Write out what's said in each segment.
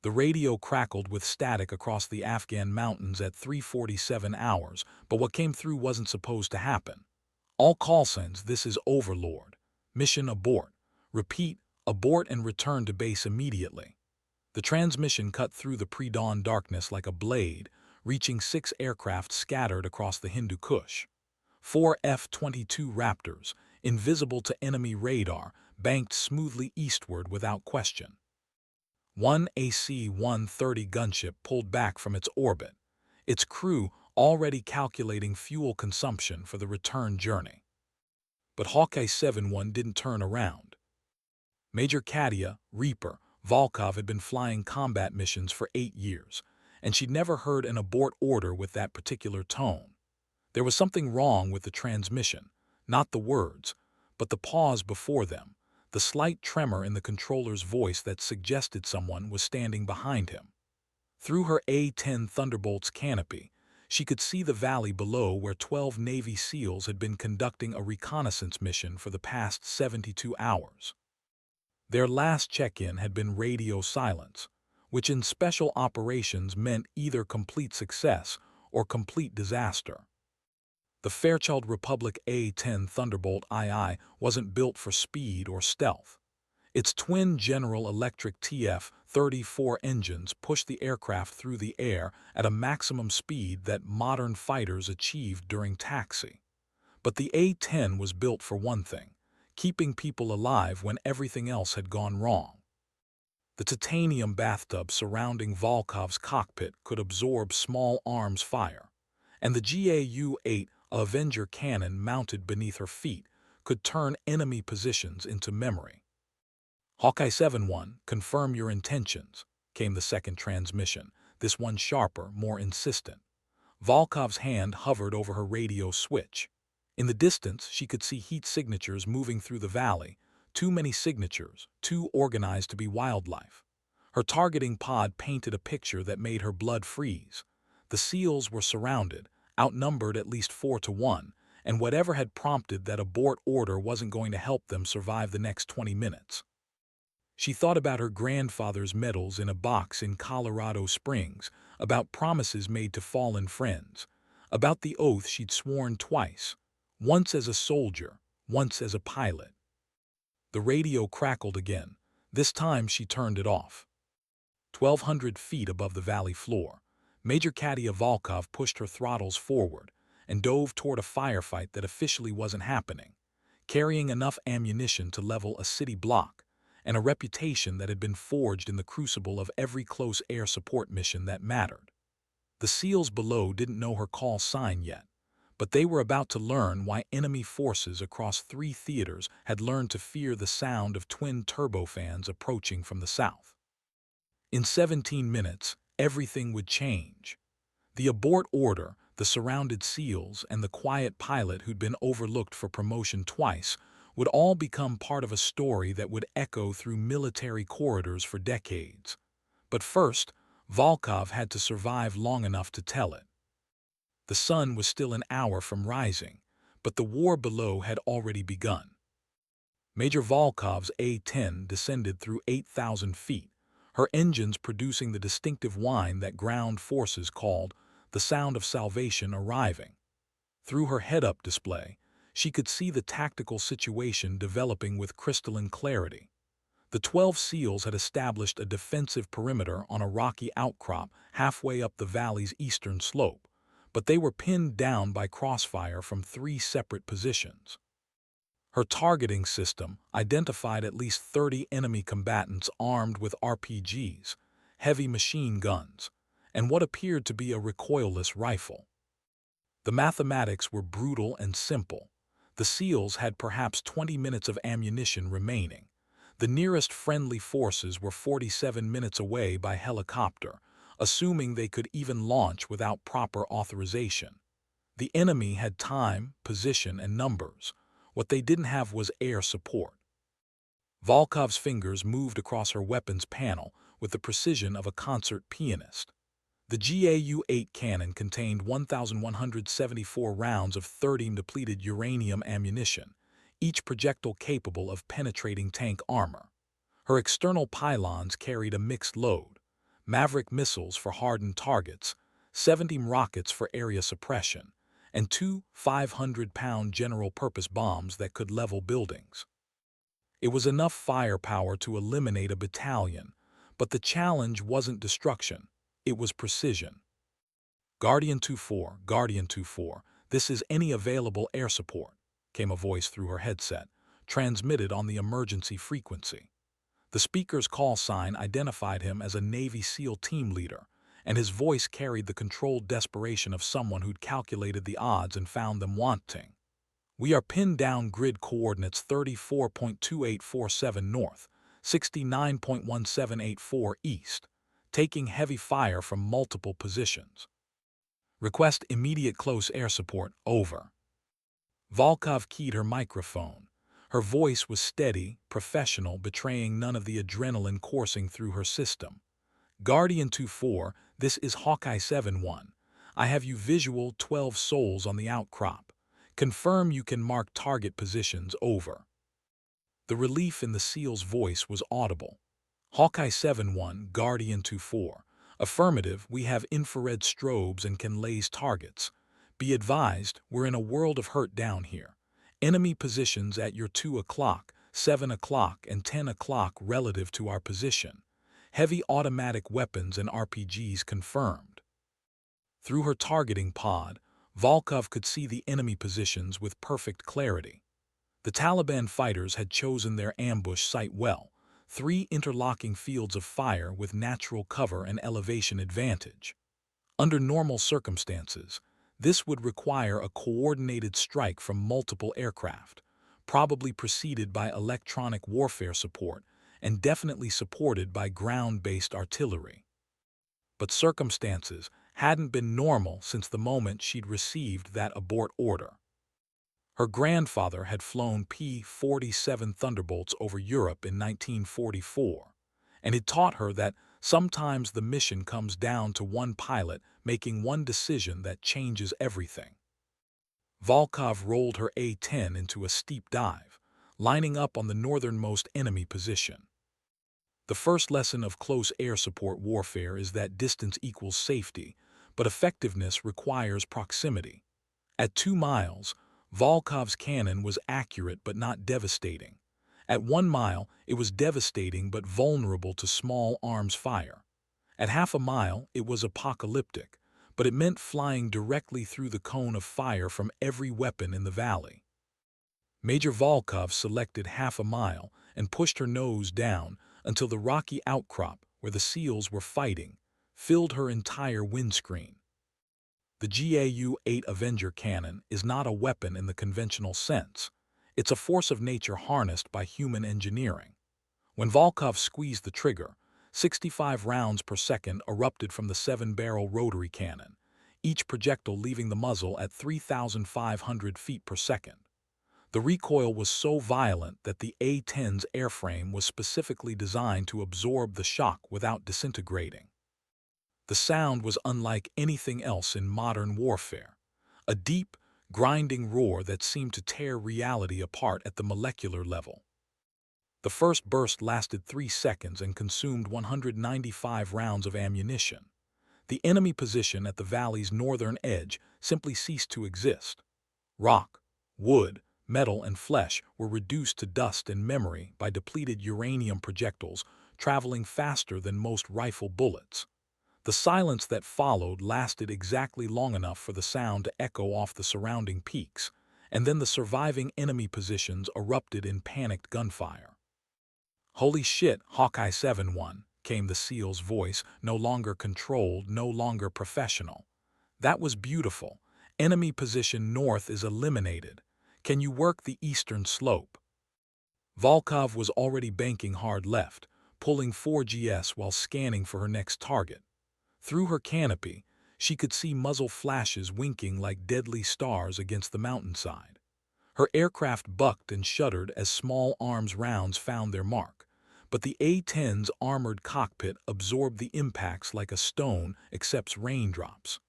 The radio crackled with static across the Afghan mountains at 3:47 hours, but what came through wasn't supposed to happen. All call signs, this is Overlord. Mission abort. Repeat, abort and return to base immediately. The transmission cut through the pre-dawn darkness like a blade, reaching 6 aircraft scattered across the Hindu Kush. 4 F-22 Raptors, invisible to enemy radar, banked smoothly eastward without question. One AC-130 gunship pulled back from its orbit, its crew already calculating fuel consumption for the return journey. But Hawkeye 7-1 didn't turn around. Major Katia, Reaper, Volkov had been flying combat missions for 8 years, and she'd never heard an abort order with that particular tone. There was something wrong with the transmission, not the words, but the pause before them, the slight tremor in the controller's voice that suggested someone was standing behind him. Through her A-10 Thunderbolt's canopy, she could see the valley below where 12 Navy SEALs had been conducting a reconnaissance mission for the past 72 hours. Their last check-in had been radio silence, which in special operations meant either complete success or complete disaster. The Fairchild Republic A-10 Thunderbolt II wasn't built for speed or stealth. Its twin General Electric TF-34 engines pushed the aircraft through the air at a maximum speed that modern fighters achieved during taxi. But the A-10 was built for one thing: keeping people alive when everything else had gone wrong. The titanium bathtub surrounding Volkov's cockpit could absorb small arms fire, and the GAU-8 Avenger cannon mounted beneath her feet could turn enemy positions into memory. Hawkeye 7-1, confirm your intentions, came the second transmission, this one sharper, more insistent. Volkov's hand hovered over her radio switch. In the distance, she could see heat signatures moving through the valley, too many signatures, too organized to be wildlife. Her targeting pod painted a picture that made her blood freeze. The SEALs were surrounded, outnumbered at least 4-1, and whatever had prompted that abort order wasn't going to help them survive the next 20 minutes. She thought about her grandfather's medals in a box in Colorado Springs, about promises made to fallen friends, about the oath she'd sworn twice, once as a soldier, once as a pilot. The radio crackled again. This time she turned it off. 1,200 feet above the valley floor, Major Katia Volkov pushed her throttles forward and dove toward a firefight that officially wasn't happening, carrying enough ammunition to level a city block, and a reputation that had been forged in the crucible of every close air support mission that mattered. The SEALs below didn't know her call sign yet, but they were about to learn why enemy forces across 3 theaters had learned to fear the sound of twin turbofans approaching from the south. In 17 minutes, everything would change. The abort order, the surrounded SEALs, and the quiet pilot who'd been overlooked for promotion twice would all become part of a story that would echo through military corridors for decades. But first, Volkov had to survive long enough to tell it. The sun was still an hour from rising, but the war below had already begun. Major Volkov's A-10 descended through 8,000 feet, her engines producing the distinctive whine that ground forces called the sound of salvation arriving. Through her head-up display, she could see the tactical situation developing with crystalline clarity. The 12 SEALs had established a defensive perimeter on a rocky outcrop halfway up the valley's eastern slope, but they were pinned down by crossfire from 3 separate positions. Her targeting system identified at least 30 enemy combatants armed with RPGs, heavy machine guns, and what appeared to be a recoilless rifle. The mathematics were brutal and simple. The SEALs had perhaps 20 minutes of ammunition remaining. The nearest friendly forces were 47 minutes away by helicopter, assuming they could even launch without proper authorization. The enemy had time, position, and numbers. What they didn't have was air support. Volkov's fingers moved across her weapons panel with the precision of a concert pianist. The GAU-8 cannon contained 1,174 rounds of 30 depleted uranium ammunition, each projectile capable of penetrating tank armor. Her external pylons carried a mixed load. Maverick missiles for hardened targets, 70 rockets for area suppression, and two 500-pound general-purpose bombs that could level buildings. It was enough firepower to eliminate a battalion, but the challenge wasn't destruction, it was precision. Guardian 2-4, Guardian 2-4, this is any available air support, came a voice through her headset, transmitted on the emergency frequency. The speaker's call sign identified him as a Navy SEAL team leader, and his voice carried the controlled desperation of someone who'd calculated the odds and found them wanting. We are pinned down grid coordinates 34.2847 north, 69.1784 east, taking heavy fire from multiple positions. Request immediate close air support, over. Volkov keyed her microphone. Her voice was steady, professional, betraying none of the adrenaline coursing through her system. Guardian 2-4, this is Hawkeye 7-1. I have you visual 12 souls on the outcrop. Confirm you can mark target positions, over. The relief in the SEAL's voice was audible. Hawkeye 7-1, Guardian 2-4. Affirmative, we have infrared strobes and can laze targets. Be advised, we're in a world of hurt down here. Enemy positions at your 2 o'clock, 7 o'clock, and 10 o'clock relative to our position. Heavy automatic weapons and RPGs confirmed. Through her targeting pod, Volkov could see the enemy positions with perfect clarity. The Taliban fighters had chosen their ambush site well, 3 interlocking fields of fire with natural cover and elevation advantage. Under normal circumstances, this would require a coordinated strike from multiple aircraft, probably preceded by electronic warfare support and definitely supported by ground-based artillery. But circumstances hadn't been normal since the moment she'd received that abort order. Her grandfather had flown P-47 Thunderbolts over Europe in 1944, and it taught her that sometimes the mission comes down to one pilot making one decision that changes everything. Volkov rolled her A-10 into a steep dive, lining up on the northernmost enemy position. The first lesson of close air support warfare is that distance equals safety, but effectiveness requires proximity. At 2 miles, Volkov's cannon was accurate but not devastating. At 1 mile, it was devastating but vulnerable to small arms fire. At half a mile, it was apocalyptic, but it meant flying directly through the cone of fire from every weapon in the valley. Major Volkov selected half a mile and pushed her nose down until the rocky outcrop where the SEALs were fighting filled her entire windscreen. The GAU-8 Avenger cannon is not a weapon in the conventional sense. It's a force of nature harnessed by human engineering. When Volkov squeezed the trigger, 65 rounds per second erupted from the 7-barrel rotary cannon, each projectile leaving the muzzle at 3,500 feet per second. The recoil was so violent that the A-10's airframe was specifically designed to absorb the shock without disintegrating. The sound was unlike anything else in modern warfare, a deep, grinding roar that seemed to tear reality apart at the molecular level. The first burst lasted 3 seconds and consumed 195 rounds of ammunition. The enemy position at the valley's northern edge simply ceased to exist. Rock, wood, metal, and flesh were reduced to dust and memory by depleted uranium projectiles traveling faster than most rifle bullets. The silence that followed lasted exactly long enough for the sound to echo off the surrounding peaks, and then the surviving enemy positions erupted in panicked gunfire. "Holy shit, Hawkeye 7-1, came the SEAL's voice, no longer controlled, no longer professional. "That was beautiful. Enemy position north is eliminated. Can you work the eastern slope?" Volkov was already banking hard left, pulling 4GS while scanning for her next target. Through her canopy, she could see muzzle flashes winking like deadly stars against the mountainside. Her aircraft bucked and shuddered as small arms rounds found their mark, but the A-10's armored cockpit absorbed the impacts like a stone accepts raindrops.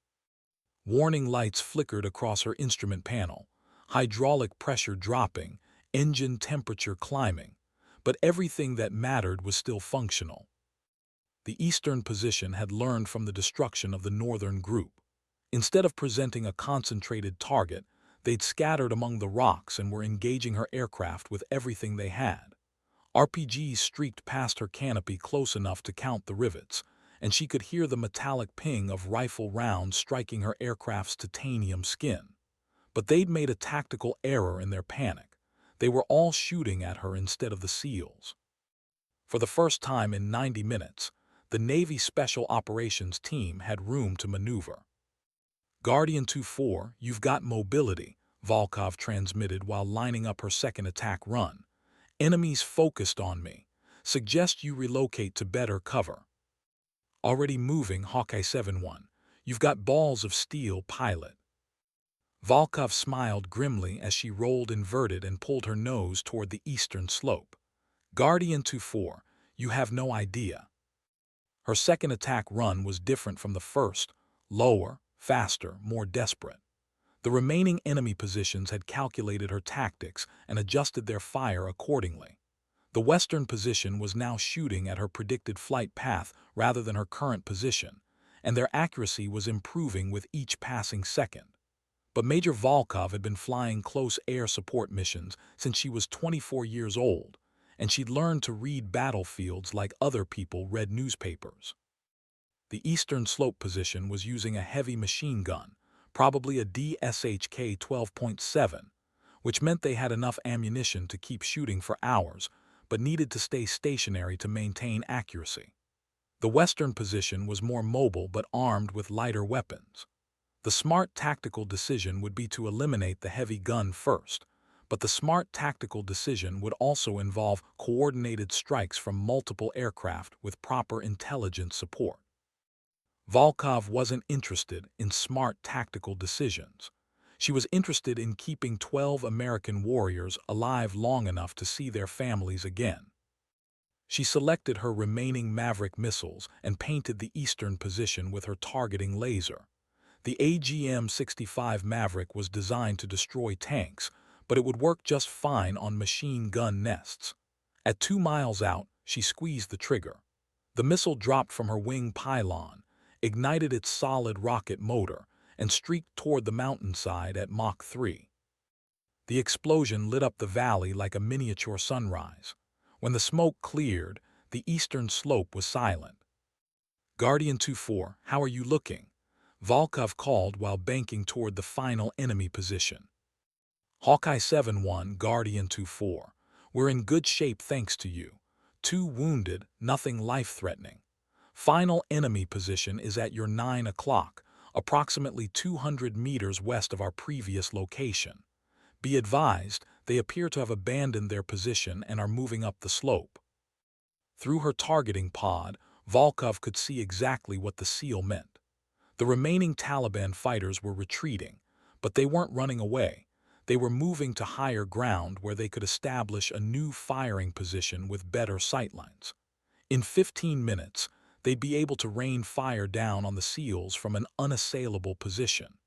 Warning lights flickered across her instrument panel, hydraulic pressure dropping, engine temperature climbing, but everything that mattered was still functional. The eastern position had learned from the destruction of the northern group. Instead of presenting a concentrated target, they'd scattered among the rocks and were engaging her aircraft with everything they had. RPGs streaked past her canopy close enough to count the rivets, and she could hear the metallic ping of rifle rounds striking her aircraft's titanium skin. But they'd made a tactical error in their panic. They were all shooting at her instead of the SEALs. For the first time in 90 minutes, the Navy Special Operations Team had room to maneuver. Guardian 2-4, you've got mobility, Volkov transmitted while lining up her second attack run. Enemies focused on me. Suggest you relocate to better cover. Already moving, Hawkeye 7-1. You've got balls of steel, pilot. Volkov smiled grimly as she rolled inverted and pulled her nose toward the eastern slope. Guardian 2-4, you have no idea. Her second attack run was different from the first, lower, faster, more desperate. The remaining enemy positions had calculated her tactics and adjusted their fire accordingly. The western position was now shooting at her predicted flight path rather than her current position, and their accuracy was improving with each passing second. But Major Volkov had been flying close air support missions since she was 24 years old, and she'd learned to read battlefields like other people read newspapers. The eastern slope position was using a heavy machine gun, probably a DSHK 12.7, which meant they had enough ammunition to keep shooting for hours, but needed to stay stationary to maintain accuracy. The western position was more mobile but armed with lighter weapons. The smart tactical decision would be to eliminate the heavy gun first, but the smart tactical decision would also involve coordinated strikes from multiple aircraft with proper intelligence support. Volkov wasn't interested in smart tactical decisions. She was interested in keeping 12 American warriors alive long enough to see their families again. She selected her remaining Maverick missiles and painted the eastern position with her targeting laser. The AGM-65 Maverick was designed to destroy tanks, but it would work just fine on machine gun nests. At 2 miles out, she squeezed the trigger. The missile dropped from her wing pylon, ignited its solid rocket motor, and streaked toward the mountainside at Mach 3. The explosion lit up the valley like a miniature sunrise. When the smoke cleared, the eastern slope was silent. Guardian 2-4, how are you looking? Volkov called while banking toward the final enemy position. Hawkeye 7-1, Guardian 2-4. We're in good shape thanks to you. 2 wounded, nothing life-threatening. Final enemy position is at your 9 o'clock, approximately 200 meters west of our previous location. Be advised, they appear to have abandoned their position and are moving up the slope. Through her targeting pod, Volkov could see exactly what the SEAL meant. The remaining Taliban fighters were retreating, but they weren't running away. They were moving to higher ground where they could establish a new firing position with better sightlines. In 15 minutes, they'd be able to rain fire down on the SEALs from an unassailable position.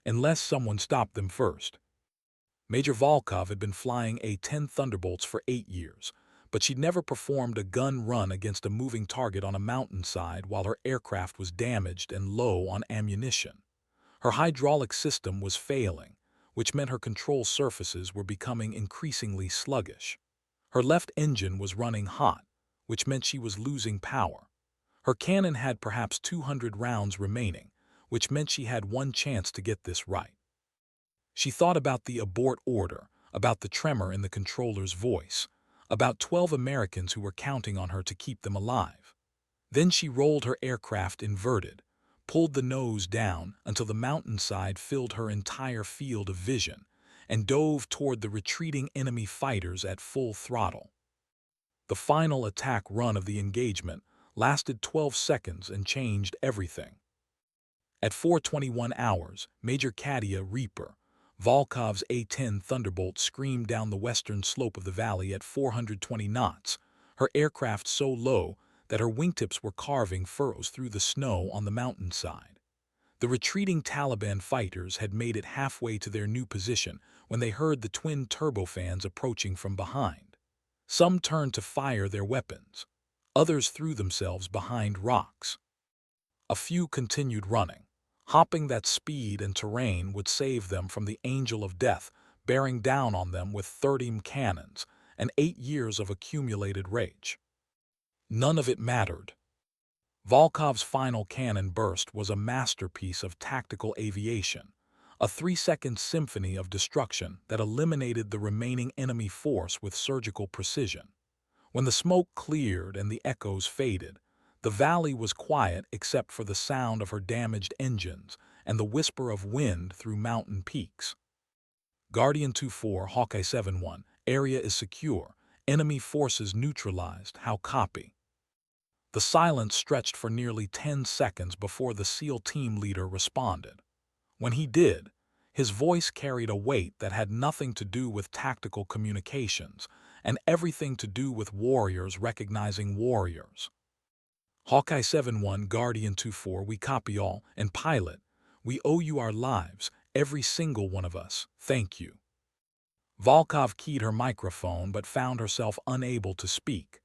Unless someone stopped them first. Major Volkov had been flying A-10 Thunderbolts for 8 years, but she'd never performed a gun run against a moving target on a mountainside while her aircraft was damaged and low on ammunition. Her hydraulic system was failing, which meant her control surfaces were becoming increasingly sluggish. Her left engine was running hot, which meant she was losing power. Her cannon had perhaps 200 rounds remaining, which meant she had one chance to get this right. She thought about the abort order, about the tremor in the controller's voice, about 12 Americans who were counting on her to keep them alive. Then she rolled her aircraft inverted, pulled the nose down until the mountainside filled her entire field of vision, and dove toward the retreating enemy fighters at full throttle. The final attack run of the engagement lasted 12 seconds and changed everything. At 4:21 hours, Major Katia Reaper, Volkov's A-10 Thunderbolt, screamed down the western slope of the valley at 420 knots, her aircraft so low that her wingtips were carving furrows through the snow on the mountainside. The retreating Taliban fighters had made it halfway to their new position when they heard the twin turbofans approaching from behind. Some turned to fire their weapons. Others threw themselves behind rocks. A few continued running, hoping that speed and terrain would save them from the angel of death bearing down on them with 30 cannons and 8 years of accumulated rage. None of it mattered. Volkov's final cannon burst was a masterpiece of tactical aviation, a 3-second symphony of destruction that eliminated the remaining enemy force with surgical precision. When the smoke cleared and the echoes faded, the valley was quiet except for the sound of her damaged engines and the whisper of wind through mountain peaks. Guardian 2-4, Hawkeye 7-1, area is secure, enemy forces neutralized, how copy? The silence stretched for nearly 10 seconds before the SEAL team leader responded. When he did, his voice carried a weight that had nothing to do with tactical communications and everything to do with warriors recognizing warriors. Hawkeye 7-1, Guardian 2-4, we copy all, and pilot, we owe you our lives, every single one of us, thank you. Volkov keyed her microphone but found herself unable to speak.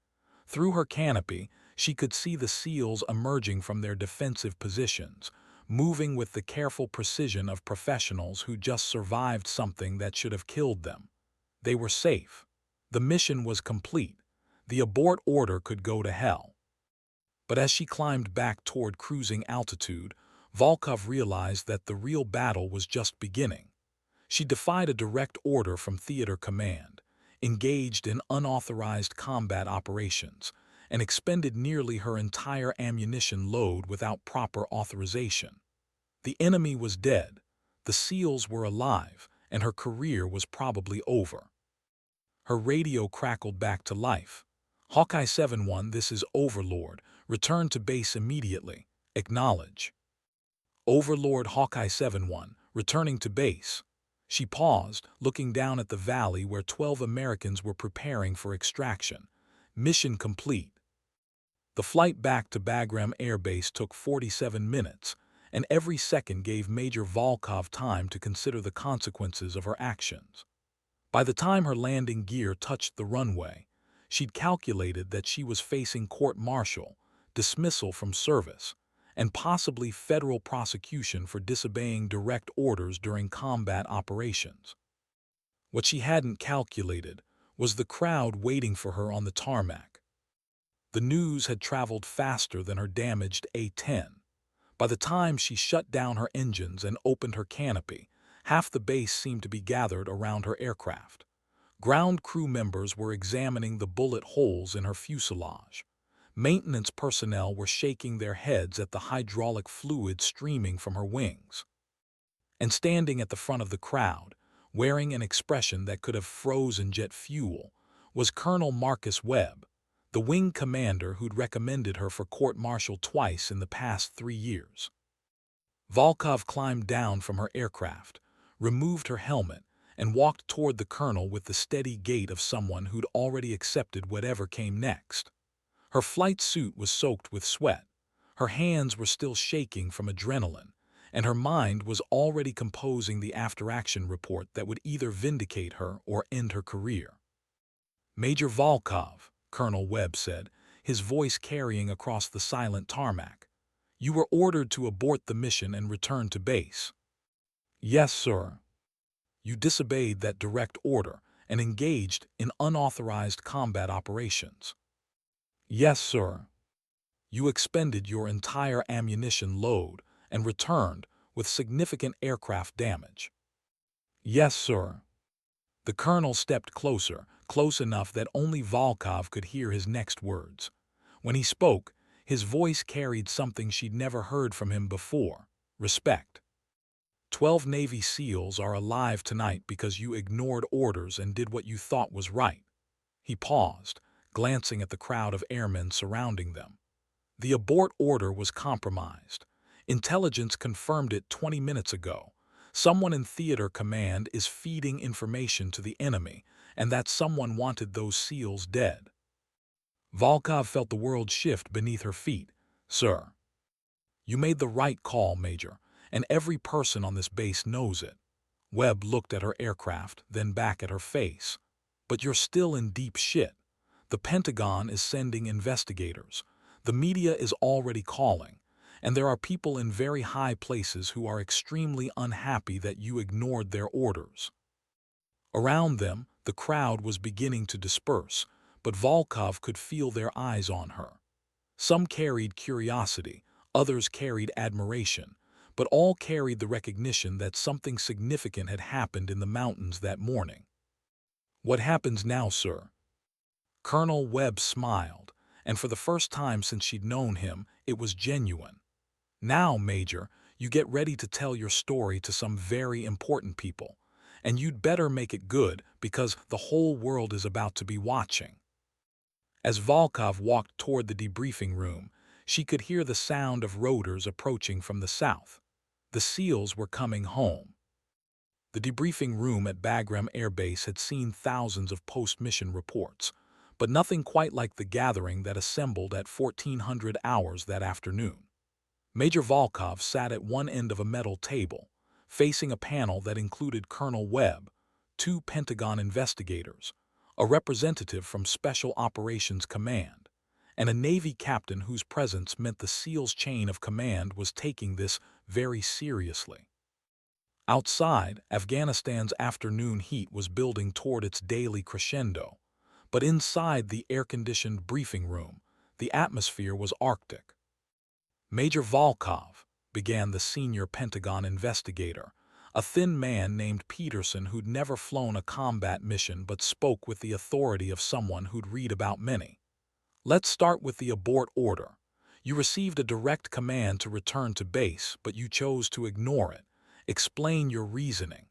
Through her canopy, she could see the SEALs emerging from their defensive positions, moving with the careful precision of professionals who just survived something that should have killed them. They were safe. The mission was complete. The abort order could go to hell. But as she climbed back toward cruising altitude, Volkov realized that the real battle was just beginning. She defied a direct order from Theater Command, engaged in unauthorized combat operations, and expended nearly her entire ammunition load without proper authorization. The enemy was dead, the SEALs were alive, and her career was probably over. Her radio crackled back to life. Hawkeye 7-1, this is Overlord. Return to base immediately. Acknowledge. Overlord Hawkeye 7-1, returning to base. She paused, looking down at the valley where 12 Americans were preparing for extraction. Mission complete. The flight back to Bagram Air Base took 47 minutes, and every second gave Major Volkov time to consider the consequences of her actions. By the time her landing gear touched the runway, she'd calculated that she was facing court-martial, dismissal from service, and possibly federal prosecution for disobeying direct orders during combat operations. What she hadn't calculated was the crowd waiting for her on the tarmac. The news had traveled faster than her damaged A-10. By the time she shut down her engines and opened her canopy, half the base seemed to be gathered around her aircraft. Ground crew members were examining the bullet holes in her fuselage. Maintenance personnel were shaking their heads at the hydraulic fluid streaming from her wings. And standing at the front of the crowd, wearing an expression that could have frozen jet fuel, was Colonel Marcus Webb, the wing commander who'd recommended her for court-martial twice in the past 3 years. Volkov climbed down from her aircraft, removed her helmet, and walked toward the colonel with the steady gait of someone who'd already accepted whatever came next. Her flight suit was soaked with sweat, her hands were still shaking from adrenaline, and her mind was already composing the after-action report that would either vindicate her or end her career. Major Volkov, Colonel Webb said, his voice carrying across the silent tarmac, you were ordered to abort the mission and return to base. Yes, sir. You disobeyed that direct order and engaged in unauthorized combat operations. Yes, sir. You expended your entire ammunition load and returned with significant aircraft damage. Yes, sir. The colonel stepped closer, close enough that only Volkov could hear his next words. When he spoke, his voice carried something she'd never heard from him before: respect. 12 Navy SEALs are alive tonight because you ignored orders and did what you thought was right. He paused, glancing at the crowd of airmen surrounding them. The abort order was compromised. Intelligence confirmed it 20 minutes ago. Someone in Theater Command is feeding information to the enemy, and that someone wanted those SEALs dead. Volkov felt the world shift beneath her feet. Sir. You made the right call, Major, and every person on this base knows it. Webb looked at her aircraft, then back at her face. But you're still in deep shit. The Pentagon is sending investigators. The media is already calling. And there are people in very high places who are extremely unhappy that you ignored their orders. Around them, the crowd was beginning to disperse, but Volkov could feel their eyes on her. Some carried curiosity, others carried admiration, but all carried the recognition that something significant had happened in the mountains that morning. "What happens now, sir?" Colonel Webb smiled, and for the first time since she'd known him, it was genuine. "Now, Major, you get ready to tell your story to some very important people, and you'd better make it good because the whole world is about to be watching." As Volkov walked toward the debriefing room, she could hear the sound of rotors approaching from the south. The SEALs were coming home. The debriefing room at Bagram Air Base had seen thousands of post-mission reports, but nothing quite like the gathering that assembled at 1400 hours that afternoon. Major Volkov sat at one end of a metal table, facing a panel that included Colonel Webb, two Pentagon investigators, a representative from Special Operations Command, and a Navy captain whose presence meant the SEALs' chain of command was taking this very seriously. Outside, Afghanistan's afternoon heat was building toward its daily crescendo, but inside the air-conditioned briefing room, the atmosphere was Arctic. "Major Volkov," began the senior Pentagon investigator, a thin man named Peterson who'd never flown a combat mission but spoke with the authority of someone who'd read about many. "Let's start with the abort order. You received a direct command to return to base, but you chose to ignore it. Explain your reasoning."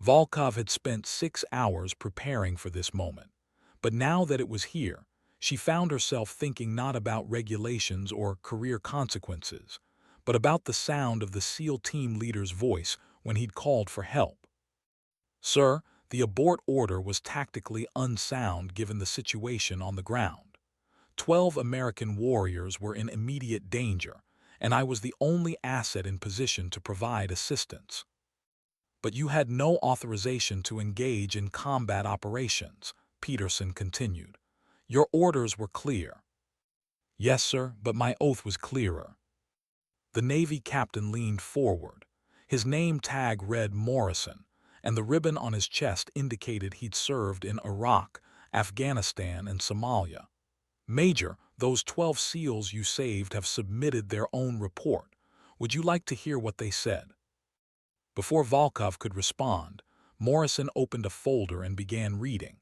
Volkov had spent 6 hours preparing for this moment, but now that it was here, she found herself thinking not about regulations or career consequences, but about the sound of the SEAL team leader's voice when he'd called for help. "Sir, the abort order was tactically unsound given the situation on the ground. 12 American warriors were in immediate danger, and I was the only asset in position to provide assistance." "But you had no authorization to engage in combat operations," Peterson continued. "Your orders were clear." "Yes, sir, but my oath was clearer." The Navy captain leaned forward. His name tag read Morrison, and the ribbon on his chest indicated he'd served in Iraq, Afghanistan, and Somalia. "Major, those 12 SEALs you saved have submitted their own report. Would you like to hear what they said?" Before Volkov could respond, Morrison opened a folder and began reading.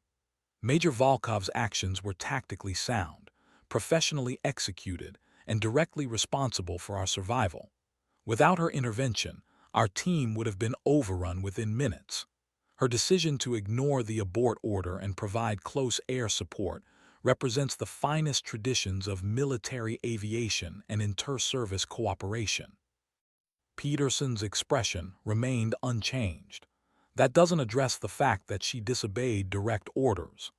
Major Volkov's actions were tactically sound, professionally executed, and directly responsible for our survival. Without her intervention, our team would have been overrun within minutes. Her decision to ignore the abort order and provide close air support represents the finest traditions of military aviation and inter-service cooperation. Peterson's expression remained unchanged. "That doesn't address the fact that she disobeyed direct orders."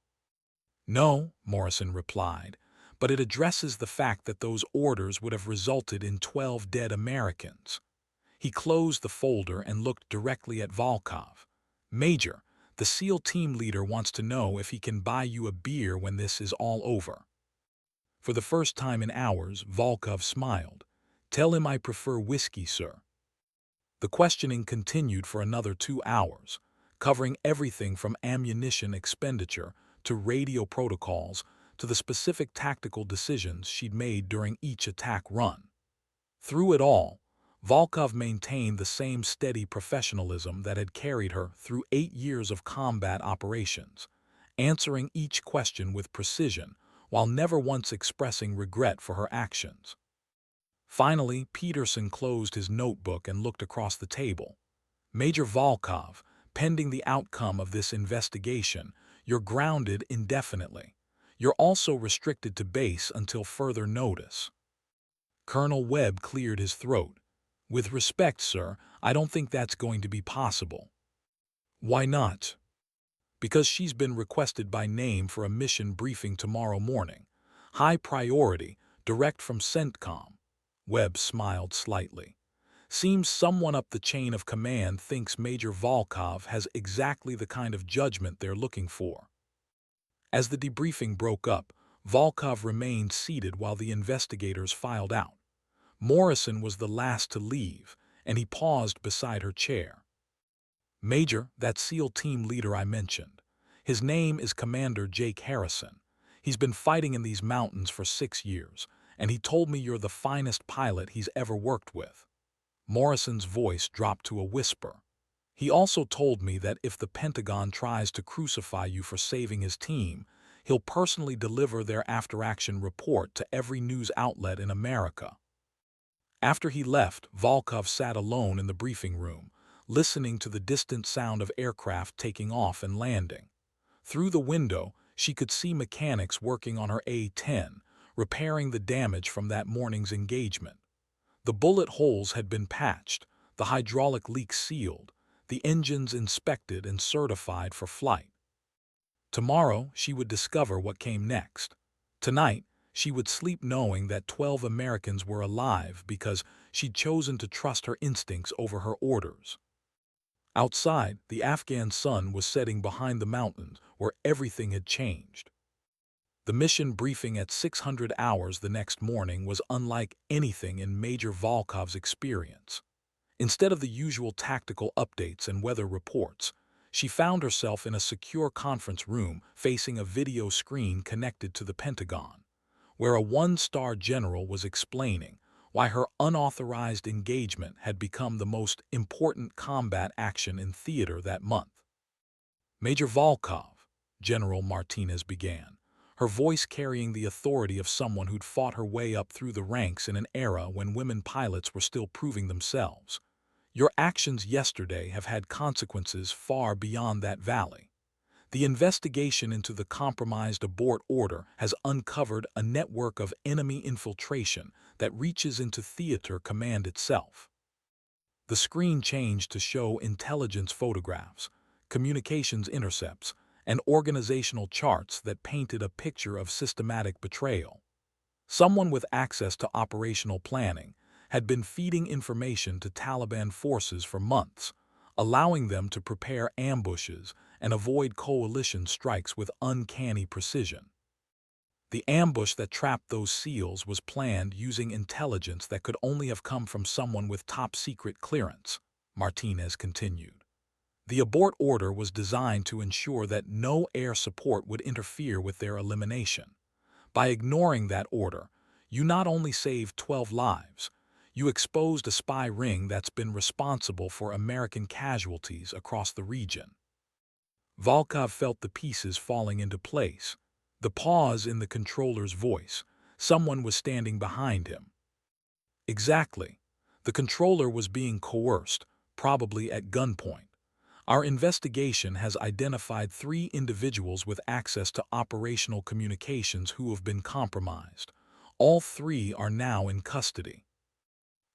"No," Morrison replied, "but it addresses the fact that those orders would have resulted in 12 dead Americans." He closed the folder and looked directly at Volkov. "Major, the SEAL team leader wants to know if he can buy you a beer when this is all over." For the first time in hours, Volkov smiled. "Tell him I prefer whiskey, sir." The questioning continued for another 2 hours, covering everything from ammunition expenditure to radio protocols to the specific tactical decisions she'd made during each attack run. Through it all, Volkov maintained the same steady professionalism that had carried her through 8 years of combat operations, answering each question with precision while never once expressing regret for her actions. Finally, Peterson closed his notebook and looked across the table. "Major Volkov, pending the outcome of this investigation, you're grounded indefinitely. You're also restricted to base until further notice." Colonel Webb cleared his throat. "With respect, sir, I don't think that's going to be possible." "Why not?" "Because she's been requested by name for a mission briefing tomorrow morning. High priority, direct from CENTCOM." Webb smiled slightly. "Seems someone up the chain of command thinks Major Volkov has exactly the kind of judgment they're looking for." As the debriefing broke up, Volkov remained seated while the investigators filed out. Morrison was the last to leave, and he paused beside her chair. "Major, that SEAL team leader I mentioned. His name is Commander Jake Harrison. He's been fighting in these mountains for 6 years, and he told me you're the finest pilot he's ever worked with." Morrison's voice dropped to a whisper. "He also told me that if the Pentagon tries to crucify you for saving his team, he'll personally deliver their after-action report to every news outlet in America." After he left, Volkov sat alone in the briefing room, listening to the distant sound of aircraft taking off and landing. Through the window, she could see mechanics working on her A-10, repairing the damage from that morning's engagement. The bullet holes had been patched, the hydraulic leaks sealed, the engines inspected and certified for flight. Tomorrow, she would discover what came next. Tonight, she would sleep knowing that 12 Americans were alive because she'd chosen to trust her instincts over her orders. Outside, the Afghan sun was setting behind the mountains where everything had changed. The mission briefing at 600 hours the next morning was unlike anything in Major Volkov's experience. Instead of the usual tactical updates and weather reports, she found herself in a secure conference room facing a video screen connected to the Pentagon, where a one-star general was explaining why her unauthorized engagement had become the most important combat action in theater that month. "Major Volkov," General Martinez began, her voice carrying the authority of someone who'd fought her way up through the ranks in an era when women pilots were still proving themselves. "Your actions yesterday have had consequences far beyond that valley. The investigation into the compromised abort order has uncovered a network of enemy infiltration that reaches into Theater Command itself." The screen changed to show intelligence photographs, communications intercepts, and organizational charts that painted a picture of systematic betrayal. Someone with access to operational planning had been feeding information to Taliban forces for months, allowing them to prepare ambushes and avoid coalition strikes with uncanny precision. The ambush that trapped those SEALs was planned using intelligence that could only have come from someone with top-secret clearance, Martinez continued. The abort order was designed to ensure that no air support would interfere with their elimination. By ignoring that order, you not only saved 12 lives, you exposed a spy ring that's been responsible for American casualties across the region. Volkov felt the pieces falling into place. The pause in the controller's voice. Someone was standing behind him. Exactly. The controller was being coerced, probably at gunpoint. "Our investigation has identified 3 individuals with access to operational communications who have been compromised. All 3 are now in custody."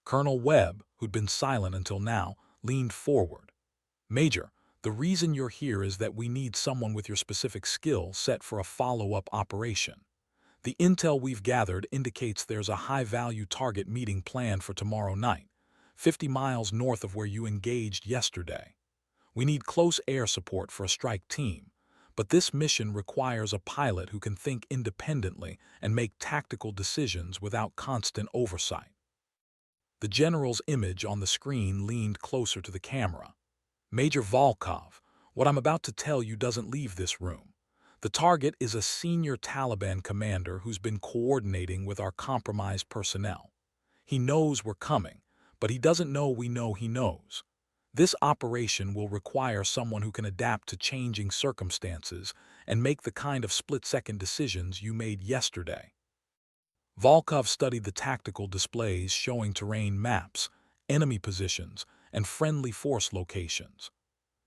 Colonel Webb, who'd been silent until now, leaned forward. "Major, the reason you're here is that we need someone with your specific skill set for a follow-up operation. The intel we've gathered indicates there's a high-value target meeting planned for tomorrow night, 50 miles north of where you engaged yesterday. We need close air support for a strike team, but this mission requires a pilot who can think independently and make tactical decisions without constant oversight." The general's image on the screen leaned closer to the camera. "Major Volkov, what I'm about to tell you doesn't leave this room. The target is a senior Taliban commander who's been coordinating with our compromised personnel. He knows we're coming, but he doesn't know we know he knows. This operation will require someone who can adapt to changing circumstances and make the kind of split-second decisions you made yesterday." Volkov studied the tactical displays showing terrain maps, enemy positions, and friendly force locations.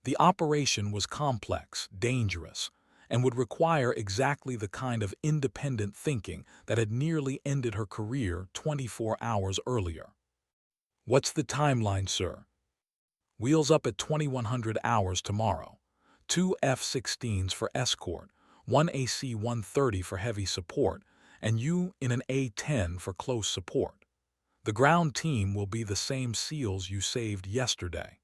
The operation was complex, dangerous, and would require exactly the kind of independent thinking that had nearly ended her career 24 hours earlier. "What's the timeline, sir?" "Wheels up at 2100 hours tomorrow. 2 F-16s for escort, 1 AC-130 for heavy support, and you in an A-10 for close support. The ground team will be the same SEALs you saved yesterday."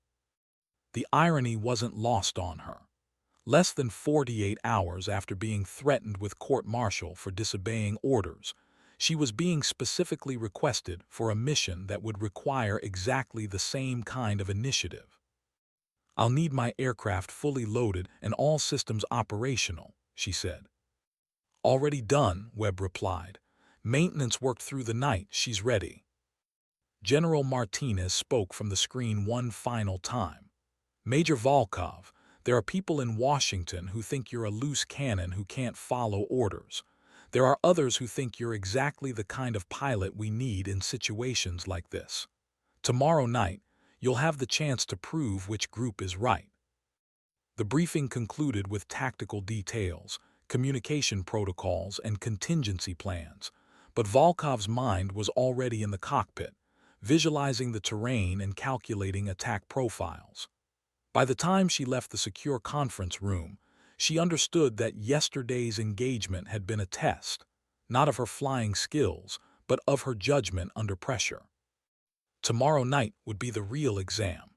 The irony wasn't lost on her. Less than 48 hours after being threatened with court-martial for disobeying orders, she was being specifically requested for a mission that would require exactly the same kind of initiative. "I'll need my aircraft fully loaded and all systems operational," she said. "Already done," Webb replied. "Maintenance worked through the night. She's ready." General Martinez spoke from the screen one final time. "Major Volkov, there are people in Washington who think you're a loose cannon who can't follow orders. There are others who think you're exactly the kind of pilot we need in situations like this. Tomorrow night, you'll have the chance to prove which group is right." The briefing concluded with tactical details, communication protocols, and contingency plans, but Volkov's mind was already in the cockpit, visualizing the terrain and calculating attack profiles. By the time she left the secure conference room, she understood that yesterday's engagement had been a test, not of her flying skills, but of her judgment under pressure. Tomorrow night would be the real exam.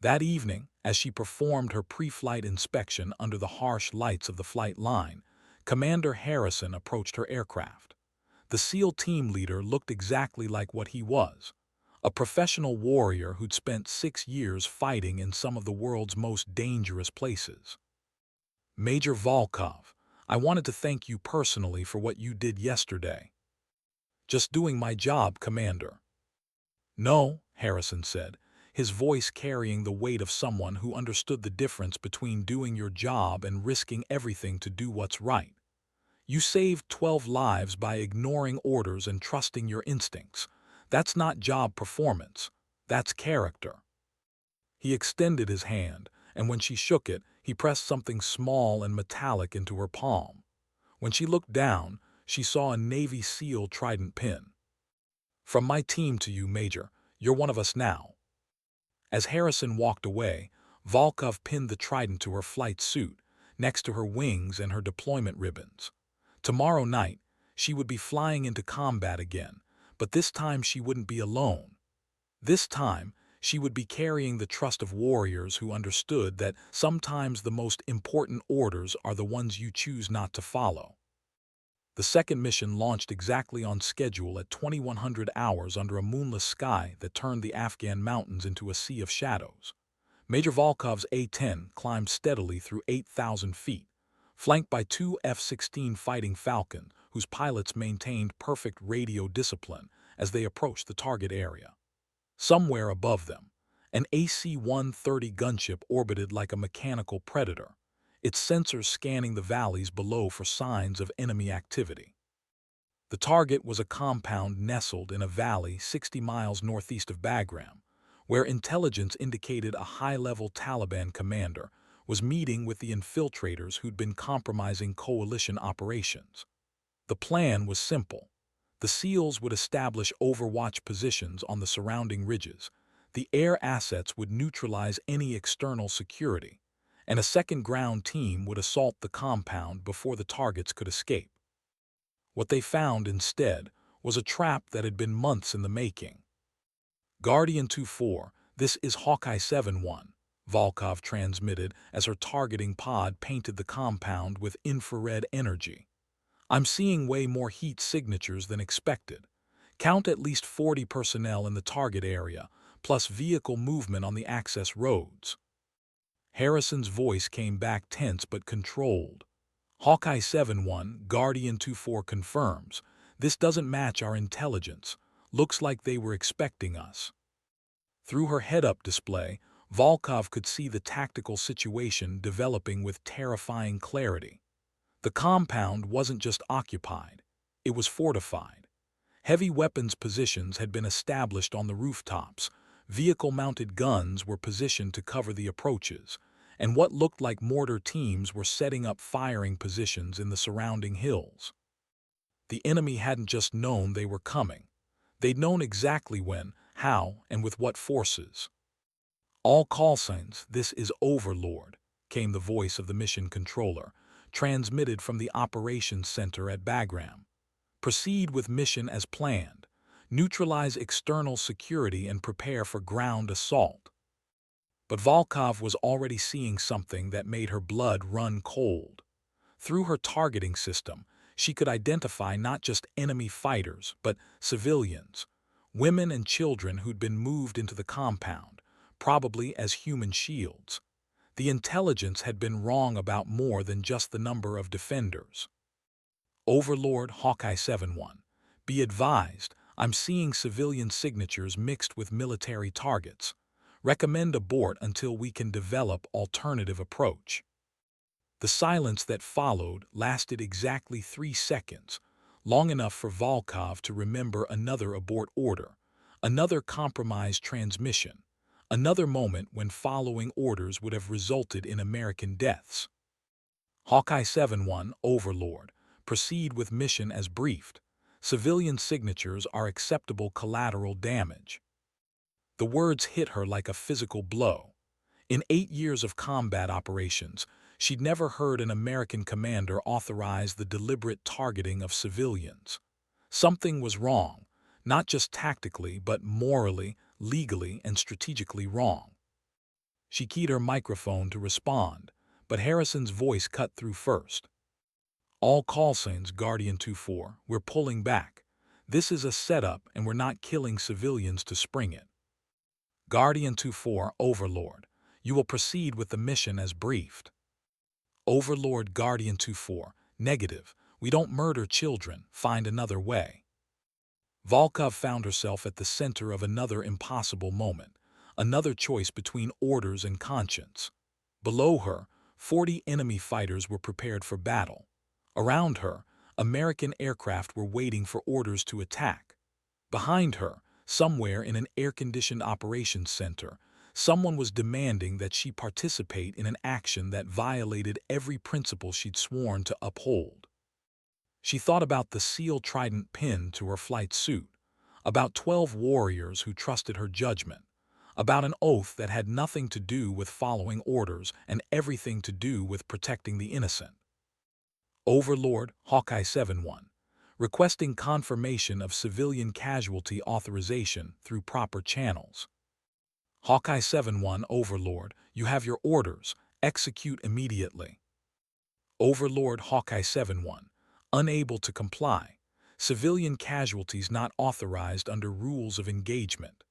That evening, as she performed her pre-flight inspection under the harsh lights of the flight line, Commander Harrison approached her aircraft. The SEAL team leader looked exactly like what he was, a professional warrior who'd spent 6 years fighting in some of the world's most dangerous places. "Major Volkov, I wanted to thank you personally for what you did yesterday." "Just doing my job, Commander." "No," Harrison said, his voice carrying the weight of someone who understood the difference between doing your job and risking everything to do what's right. "You saved 12 lives by ignoring orders and trusting your instincts. That's not job performance. That's character." He extended his hand, and when she shook it, he pressed something small and metallic into her palm. When she looked down, she saw a Navy SEAL trident pin. "From my team to you, Major. You're one of us now." As Harrison walked away, Volkov pinned the trident to her flight suit, next to her wings and her deployment ribbons. Tomorrow night, she would be flying into combat again, but this time she wouldn't be alone. This time, she would be carrying the trust of warriors who understood that sometimes the most important orders are the ones you choose not to follow. The second mission launched exactly on schedule at 2100 hours under a moonless sky that turned the Afghan mountains into a sea of shadows. Major Volkov's A-10 climbed steadily through 8,000 feet, flanked by 2 F-16 Fighting Falcon, whose pilots maintained perfect radio discipline as they approached the target area. Somewhere above them, an AC-130 gunship orbited like a mechanical predator, its sensors scanning the valleys below for signs of enemy activity. The target was a compound nestled in a valley 60 miles northeast of Bagram, where intelligence indicated a high-level Taliban commander was meeting with the infiltrators who'd been compromising coalition operations. The plan was simple. The SEALs would establish overwatch positions on the surrounding ridges, the air assets would neutralize any external security, and a second ground team would assault the compound before the targets could escape. What they found instead was a trap that had been months in the making. "Guardian 2-4, this is Hawkeye 7-1, Volkov transmitted as her targeting pod painted the compound with infrared energy. "I'm seeing way more heat signatures than expected. Count at least 40 personnel in the target area, plus vehicle movement on the access roads." Harrison's voice came back tense but controlled. "Hawkeye 7-1, Guardian 2-4 confirms. This doesn't match our intelligence. Looks like they were expecting us." Through her head-up display, Volkov could see the tactical situation developing with terrifying clarity. The compound wasn't just occupied, it was fortified. Heavy weapons positions had been established on the rooftops, vehicle-mounted guns were positioned to cover the approaches, and what looked like mortar teams were setting up firing positions in the surrounding hills. The enemy hadn't just known they were coming. They'd known exactly when, how, and with what forces. "All call signs, this is Overlord," came the voice of the mission controller, transmitted from the operations center at Bagram. "Proceed with mission as planned. Neutralize external security and prepare for ground assault." But Volkov was already seeing something that made her blood run cold. Through her targeting system, she could identify not just enemy fighters, but civilians, women and children who'd been moved into the compound, probably as human shields. The intelligence had been wrong about more than just the number of defenders. Overlord Hawkeye 7-1. Be advised, I'm seeing civilian signatures mixed with military targets. Recommend abort until we can develop alternative approach. The silence that followed lasted exactly 3 seconds, long enough for Volkov to remember another abort order, another compromised transmission, another moment when following orders would have resulted in American deaths. Hawkeye 7-1, Overlord. Proceed with mission as briefed. Civilian signatures are acceptable collateral damage. The words hit her like a physical blow. In 8 years of combat operations, she'd never heard an American commander authorize the deliberate targeting of civilians. Something was wrong, not just tactically, but morally, legally, and strategically wrong. She keyed her microphone to respond, but Harrison's voice cut through first. All call signs, Guardian 2-4, we're pulling back. This is a setup and we're not killing civilians to spring it. Guardian 2-4, Overlord. You will proceed with the mission as briefed. Overlord Guardian 2-4, negative. We don't murder children. Find another way. Volkov found herself at the center of another impossible moment, another choice between orders and conscience. Below her, 40 enemy fighters were prepared for battle. Around her, American aircraft were waiting for orders to attack. Behind her, somewhere in an air-conditioned operations center, someone was demanding that she participate in an action that violated every principle she'd sworn to uphold. She thought about the SEAL trident pinned to her flight suit, about 12 warriors who trusted her judgment, about an oath that had nothing to do with following orders and everything to do with protecting the innocent. Overlord Hawkeye 7-1. Requesting confirmation of civilian casualty authorization through proper channels. Hawkeye 7-1, Overlord, you have your orders. Execute immediately. Overlord Hawkeye 7-1, unable to comply. Civilian casualties not authorized under rules of engagement.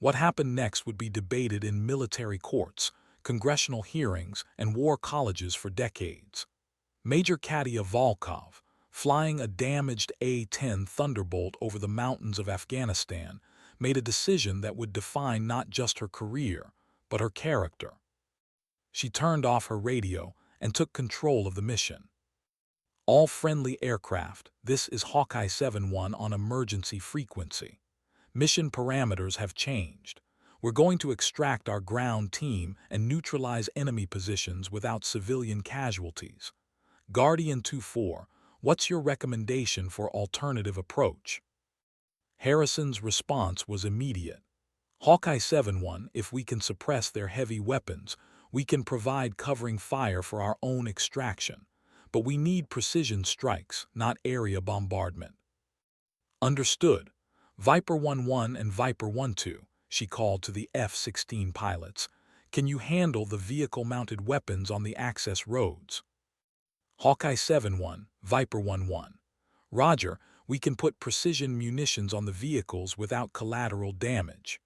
What happened next would be debated in military courts, congressional hearings, and war colleges for decades. Major Katia Volkov, flying a damaged A-10 Thunderbolt over the mountains of Afghanistan, made a decision that would define not just her career, but her character. She turned off her radio and took control of the mission. All friendly aircraft, this is Hawkeye 7-1 on emergency frequency. Mission parameters have changed. We're going to extract our ground team and neutralize enemy positions without civilian casualties. Guardian 2-4, what's your recommendation for alternative approach? Harrison's response was immediate. Hawkeye 7-1, if we can suppress their heavy weapons, we can provide covering fire for our own extraction. But we need precision strikes, not area bombardment. Understood. Viper 1-1 and Viper 1-2, she called to the F-16 pilots. Can you handle the vehicle-mounted weapons on the access roads? Hawkeye 7-1, Viper 1-1. Roger, we can put precision munitions on the vehicles without collateral damage.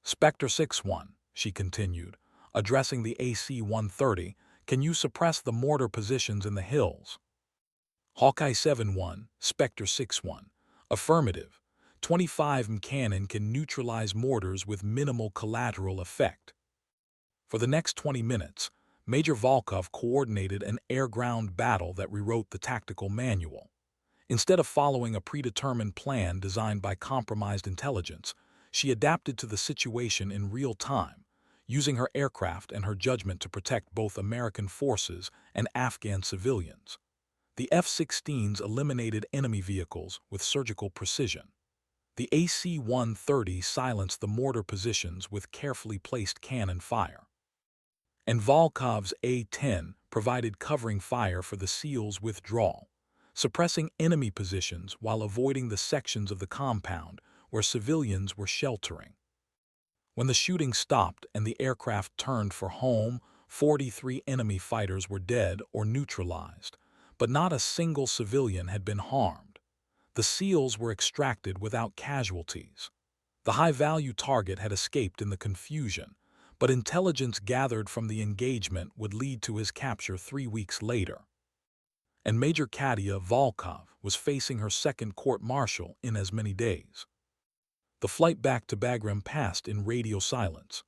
Spectre 6-1, she continued, addressing the AC-130, can you suppress the mortar positions in the hills? Hawkeye 7-1, Spectre 6-1. Affirmative. 25 cannon can neutralize mortars with minimal collateral effect. For the next 20 minutes, Major Volkov coordinated an air-ground battle that rewrote the tactical manual. Instead of following a predetermined plan designed by compromised intelligence, she adapted to the situation in real time, using her aircraft and her judgment to protect both American forces and Afghan civilians. The F-16s eliminated enemy vehicles with surgical precision. The AC-130 silenced the mortar positions with carefully placed cannon fire. And Volkov's A-10 provided covering fire for the SEALs' withdrawal, suppressing enemy positions while avoiding the sections of the compound where civilians were sheltering. When the shooting stopped and the aircraft turned for home, 43 enemy fighters were dead or neutralized, but not a single civilian had been harmed. The SEALs were extracted without casualties. The high-value target had escaped in the confusion, but intelligence gathered from the engagement would lead to his capture 3 weeks later. And Major Katia Volkov was facing her second court-martial in as many days. The flight back to Bagram passed in radio silence.